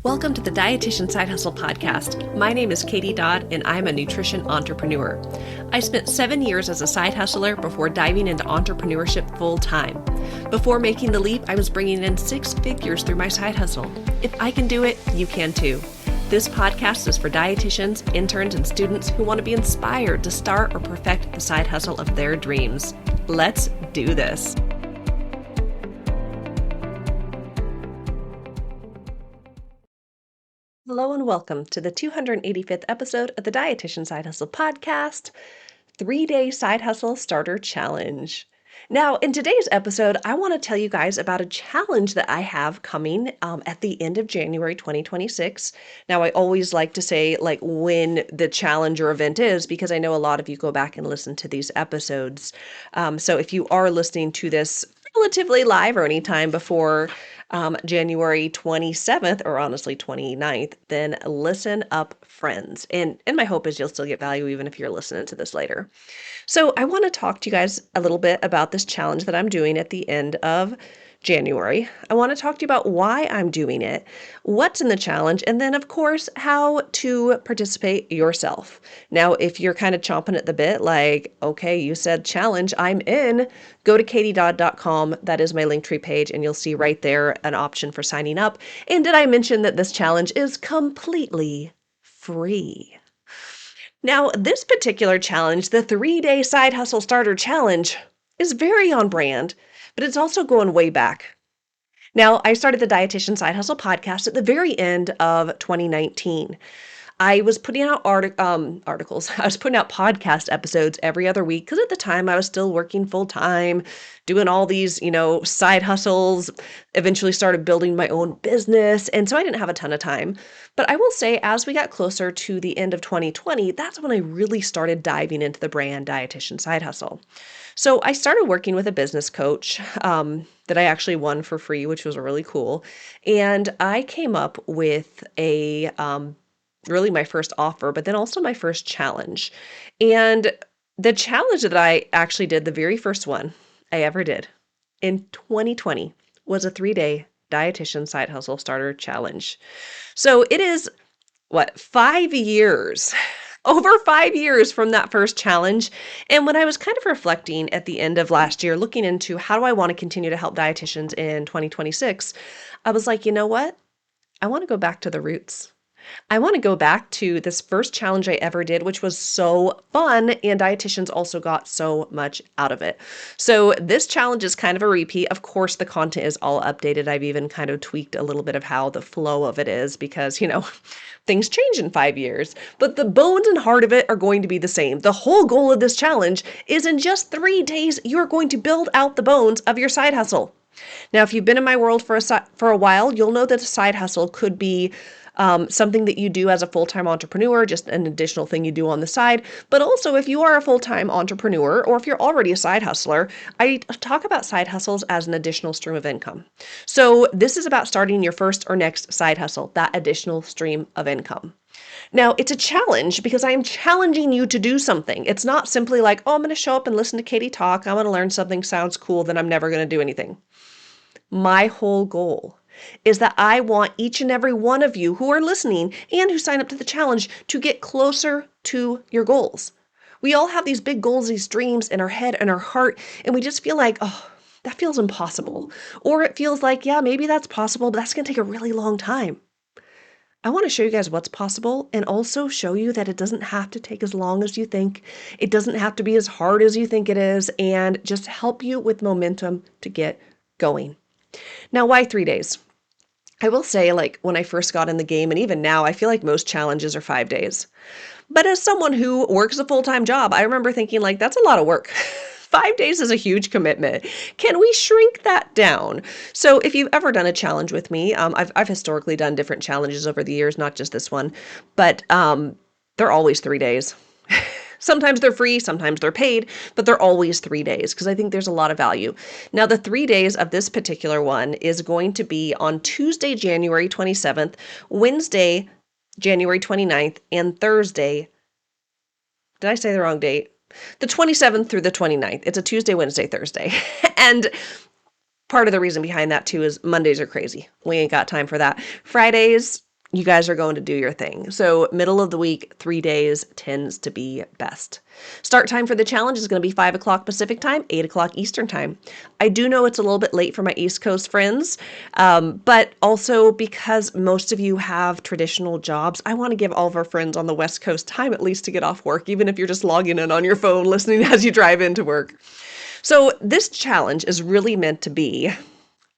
Welcome to the Dietitian Side Hustle podcast. My name is Katie Dodd, and I'm a nutrition entrepreneur. I spent 7 years as a side hustler before diving into entrepreneurship full time. Before making the leap, I was bringing in 6 figures through my side hustle. If I can do it, you can too. This podcast is for dietitians, interns, and students who want to be inspired to start or perfect the side hustle of their dreams. Let's do this. Hello and welcome to the 285th episode of the Dietitian Side Hustle podcast, 3-Day Side Hustle Starter Challenge. Now, in today's episode, I want to tell you guys about a challenge that I have coming at the end of January 2026. Now, I always like to say when the challenge or event is, because I know a lot of you go back and listen to these episodes. So if you are listening to this relatively live or anytime before January 27th, or honestly 29th, then listen up, friends. And my hope is you'll still get value even if you're listening to this later. So I want to talk to you guys a little bit about this challenge that I'm doing at the end of January. I want to talk to you about why I'm doing it, what's in the challenge, and then, of course, how to participate yourself. Now, if you're kind of chomping at the bit, like, okay, you said challenge, I'm in, go to katiedodd.com. That is my Linktree page, and you'll see right there an option for signing up. And did I mention that this challenge is completely free? Now, this particular challenge, the 3-Day Side Hustle Starter Challenge, is very on brand, but it's also going way back. Now, I started the Dietitian Side Hustle podcast at the very end of 2019. I was putting out articles. I was putting out podcast episodes every other week because at the time I was still working full time, doing all these, side hustles, eventually started building my own business. And so I didn't have a ton of time. But I will say, as we got closer to the end of 2020, that's when I really started diving into the brand Dietitian Side Hustle. So I started working with a business coach that I actually won for free, which was really cool. And I came up with really my first offer, but then also my first challenge. And the challenge that I actually did, the very first one I ever did in 2020, was a 3-day Dietitian Side Hustle Starter Challenge. So it is, 5 years, over 5 years from that first challenge. And when I was kind of reflecting at the end of last year, looking into how do I want to continue to help dietitians in 2026, I was like, you know what? I want to go back to the roots. I want to go back to this first challenge I ever did, which was so fun, and dietitians also got so much out of it. So this challenge is kind of a repeat. Of course, the content is all updated. I've even kind of tweaked a little bit of how the flow of it is because, things change in 5 years, but the bones and heart of it are going to be the same. The whole goal of this challenge is in just 3 days, you're going to build out the bones of your side hustle. Now, if you've been in my world for a while, you'll know that a side hustle could be something that you do as a full-time entrepreneur, just an additional thing you do on the side. But also, if you are a full-time entrepreneur, or if you're already a side hustler, I talk about side hustles as an additional stream of income. So this is about starting your first or next side hustle, that additional stream of income. Now, it's a challenge because I am challenging you to do something. It's not simply like, oh, I'm going to show up and listen to Katie talk. I want to learn something, sounds cool, then I'm never going to do anything. My whole goal is that I want each and every one of you who are listening and who sign up to the challenge to get closer to your goals. We all have these big goals, these dreams in our head and our heart, and we just feel like, oh, that feels impossible. Or it feels like, yeah, maybe that's possible, but that's going to take a really long time. I want to show you guys what's possible and also show you that it doesn't have to take as long as you think. It doesn't have to be as hard as you think it is, and just help you with momentum to get going. Now, why 3 days? I will say, when I first got in the game, and even now, I feel like most challenges are 5 days. But as someone who works a full-time job, I remember thinking, that's a lot of work. 5 days is a huge commitment. Can we shrink that down? So if you've ever done a challenge with me, I've historically done different challenges over the years, not just this one, but they're always 3 days. Sometimes they're free, sometimes they're paid, but they're always 3 days because I think there's a lot of value. Now, the 3 days of this particular one is going to be on Tuesday, January 27th, Wednesday, January 29th, and Thursday. Did I say the wrong date? The 27th through the 29th. It's a Tuesday, Wednesday, Thursday. And part of the reason behind that too is Mondays are crazy. We ain't got time for that. Fridays, you guys are going to do your thing. So middle of the week, 3 days tends to be best. Start time for the challenge is going to be 5 o'clock Pacific time, 8 o'clock Eastern time. I do know it's a little bit late for my East Coast friends, but also because most of you have traditional jobs, I want to give all of our friends on the West Coast time at least to get off work, even if you're just logging in on your phone, listening as you drive into work. So this challenge is really meant to be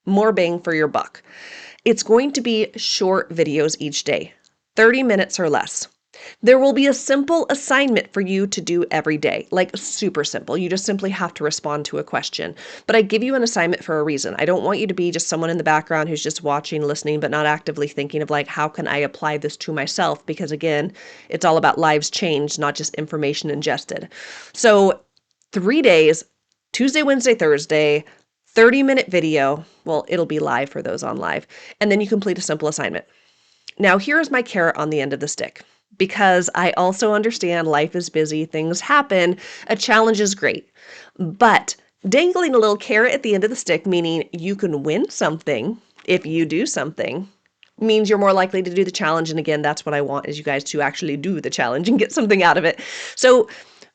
more bang for your buck. It's going to be short videos each day, 30 minutes or less. There will be a simple assignment for you to do every day, like super simple. You just simply have to respond to a question. But I give you an assignment for a reason. I don't want you to be just someone in the background who's just watching, listening, but not actively thinking of like, how can I apply this to myself? Because again, it's all about lives changed, not just information ingested. So 3 days, Tuesday, Wednesday, Thursday, 30-minute video. Well, it'll be live for those on live. And then you complete a simple assignment. Now, here's my carrot on the end of the stick. Because I also understand life is busy, things happen, a challenge is great. But dangling a little carrot at the end of the stick, meaning you can win something if you do something, means you're more likely to do the challenge. And again, that's what I want, is you guys to actually do the challenge and get something out of it. So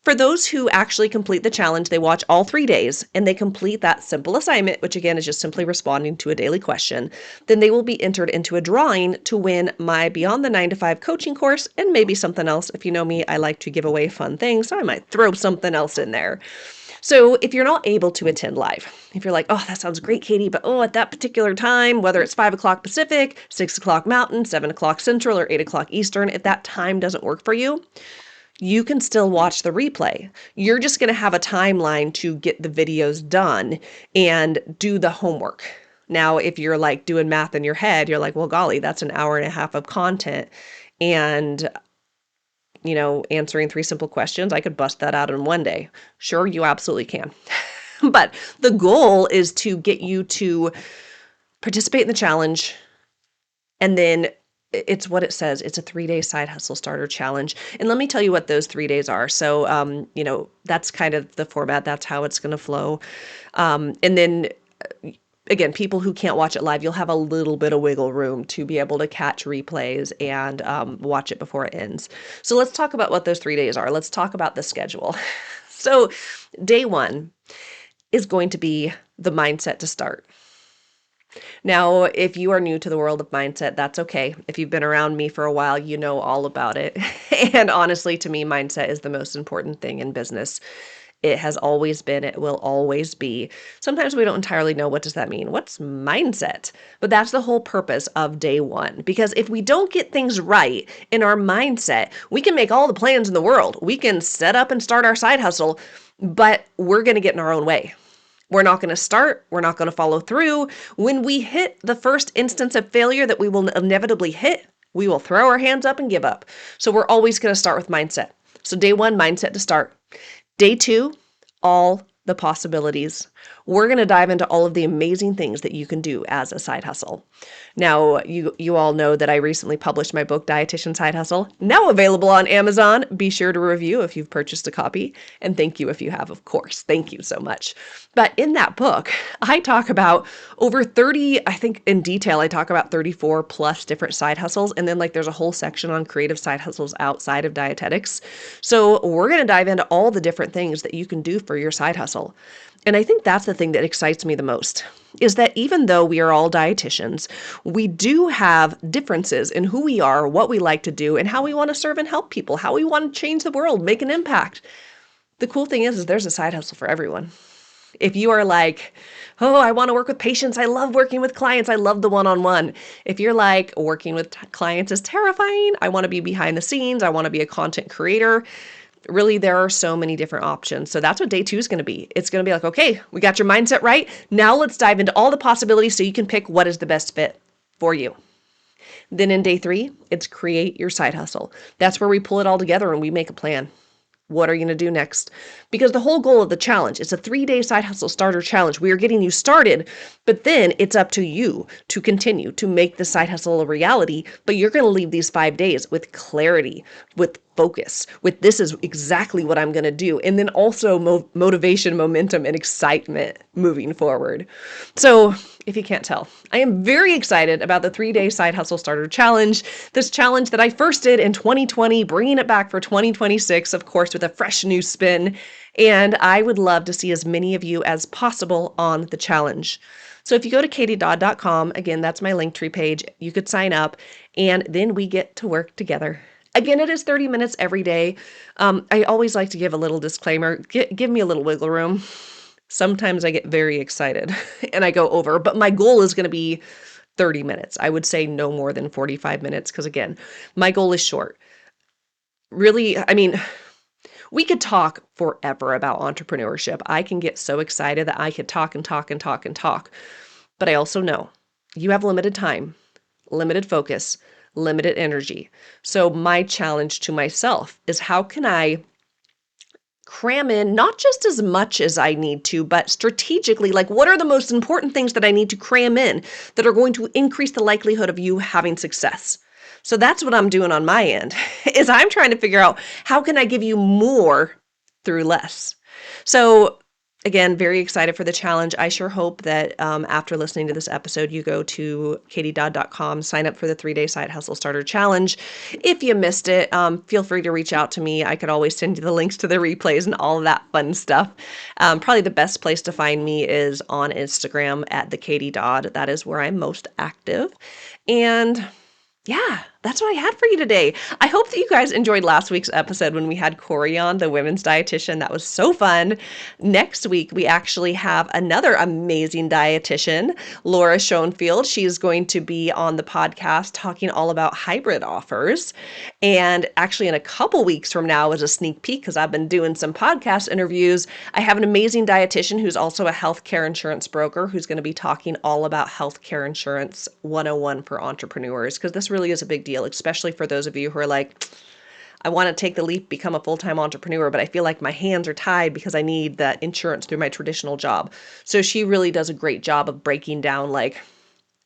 for those who actually complete the challenge, they watch all 3 days and they complete that simple assignment, which again is just simply responding to a daily question, then they will be entered into a drawing to win my Beyond the 9 to 5 coaching course and maybe something else. If you know me, I like to give away fun things, so I might throw something else in there. So if you're not able to attend live, if you're like, oh, that sounds great, Katie, but at that particular time, whether it's 5 o'clock Pacific, 6 o'clock Mountain, 7 o'clock Central, or 8 o'clock Eastern, if that time doesn't work for you, you can still watch the replay. You're just going to have a timeline to get the videos done and do the homework. Now, if you're like doing math in your head, you're like, well, golly, that's an hour and a half of content. And, answering 3 simple questions, I could bust that out in one day. Sure, you absolutely can. But the goal is to get you to participate in the challenge, and then it's what it says. It's a 3-day side hustle starter challenge. And let me tell you what those 3 days are. So, that's kind of the format. That's how it's going to flow. And then again, people who can't watch it live, you'll have a little bit of wiggle room to be able to catch replays and watch it before it ends. So let's talk about what those 3 days are. Let's talk about the schedule. So day 1 is going to be the mindset to start. Now, if you are new to the world of mindset, that's okay. If you've been around me for a while, you know all about it. And honestly, to me, mindset is the most important thing in business. It has always been, it will always be. Sometimes we don't entirely know, what does that mean? What's mindset? But that's the whole purpose of day 1. Because if we don't get things right in our mindset, we can make all the plans in the world. We can set up and start our side hustle, but we're going to get in our own way. We're not going to start. We're not going to follow through. When we hit the first instance of failure that we will inevitably hit, we will throw our hands up and give up. So we're always going to start with mindset. So day 1, mindset to start. Day 2, all the possibilities. We're going to dive into all of the amazing things that you can do as a side hustle. Now, you all know that I recently published my book, Dietitian Side Hustle, now available on Amazon. Be sure to review if you've purchased a copy. And thank you if you have, of course. Thank you so much. But in that book, I talk about over 30, I think in detail, I talk about 34 plus different side hustles. And then there's a whole section on creative side hustles outside of dietetics. So we're going to dive into all the different things that you can do for your side hustle. And I think that's the thing that excites me the most, is that even though we are all dietitians, we do have differences in who we are, what we like to do, and how we want to serve and help people, how we want to change the world, make an impact. The cool thing is there's a side hustle for everyone. If you are like, oh, I want to work with patients, I love working with clients, I love the one-on-one. If you're like, working with clients is terrifying, I want to be behind the scenes, I want to be a content creator. Really, there are so many different options. So that's what day 2 is going to be. It's going to be like, okay, we got your mindset right. Now let's dive into all the possibilities so you can pick what is the best fit for you. Then in day 3, it's create your side hustle. That's where we pull it all together and we make a plan. What are you going to do next? Because the whole goal of the challenge is a 3-day side hustle starter challenge. We are getting you started, but then it's up to you to continue to make the side hustle a reality. But you're going to leave these 5 days with clarity, with focus with this is exactly what I'm going to do. And then also motivation, momentum, and excitement moving forward. So if you can't tell, I am very excited about the 3-day Side Hustle Starter Challenge. This challenge that I first did in 2020, bringing it back for 2026, of course, with a fresh new spin. And I would love to see as many of you as possible on the challenge. So if you go to katiedodd.com, again, that's my Linktree page, you could sign up and then we get to work together. Again, it is 30 minutes every day. I always like to give a little disclaimer, give me a little wiggle room. Sometimes I get very excited and I go over, but my goal is going to be 30 minutes. I would say no more than 45 minutes because again, my goal is short. Really, I mean, we could talk forever about entrepreneurship. I can get so excited that I could talk and talk and talk and talk. But I also know you have limited time, limited focus, limited energy. So my challenge to myself is how can I cram in not just as much as I need to, but strategically, like what are the most important things that I need to cram in that are going to increase the likelihood of you having success? So that's what I'm doing on my end, is I'm trying to figure out how can I give you more through less. So again, very excited for the challenge. I sure hope that after listening to this episode, you go to katiedodd.com, sign up for the 3-day Side Hustle Starter Challenge. If you missed it, feel free to reach out to me. I could always send you the links to the replays and all of that fun stuff. Probably the best place to find me is on Instagram at the Katie Dodd. That is where I'm most active. And yeah, that's what I had for you today. I hope that you guys enjoyed last week's episode when we had Corey on, the women's dietitian. That was so fun. Next week, we actually have another amazing dietitian, Laura Schoenfield. She's going to be on the podcast talking all about hybrid offers. And actually, in a couple weeks from now, as a sneak peek, because I've been doing some podcast interviews, I have an amazing dietitian who's also a healthcare insurance broker who's going to be talking all about healthcare insurance 101 for entrepreneurs, because this really is a big deal, especially for those of you who are like, I want to take the leap, become a full-time entrepreneur, but I feel like my hands are tied because I need that insurance through my traditional job. So she really does a great job of breaking down like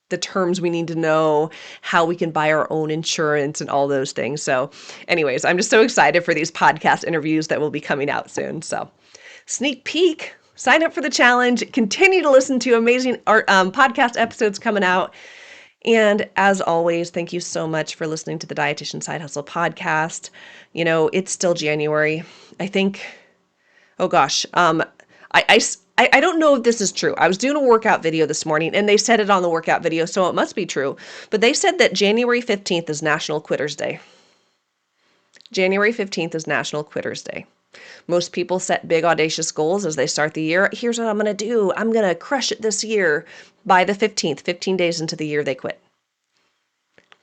the terms we need to know, how we can buy our own insurance and all those things. So anyways, I'm just so excited for these podcast interviews that will be coming out soon. So sneak peek, sign up for the challenge, continue to listen to amazing art, podcast episodes coming out. And as always, thank you so much for listening to the Dietitian Side Hustle podcast. You know, it's still January. I think, oh gosh, I don't know if this is true. I was doing a workout video this morning and they said it on the workout video, so it must be true. But they said that January 15th is National Quitters Day. January 15th is National Quitters Day. Most people set big, audacious goals as they start the year. Here's what I'm going to do. I'm going to crush it this year. By the 15th, 15 days into the year, they quit.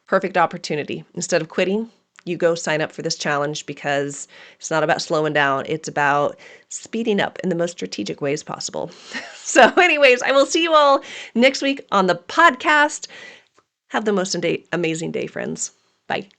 Perfect opportunity. Instead of quitting, you go sign up for this challenge because it's not about slowing down. It's about speeding up in the most strategic ways possible. So anyways, I will see you all next week on the podcast. Have the most amazing day, friends. Bye.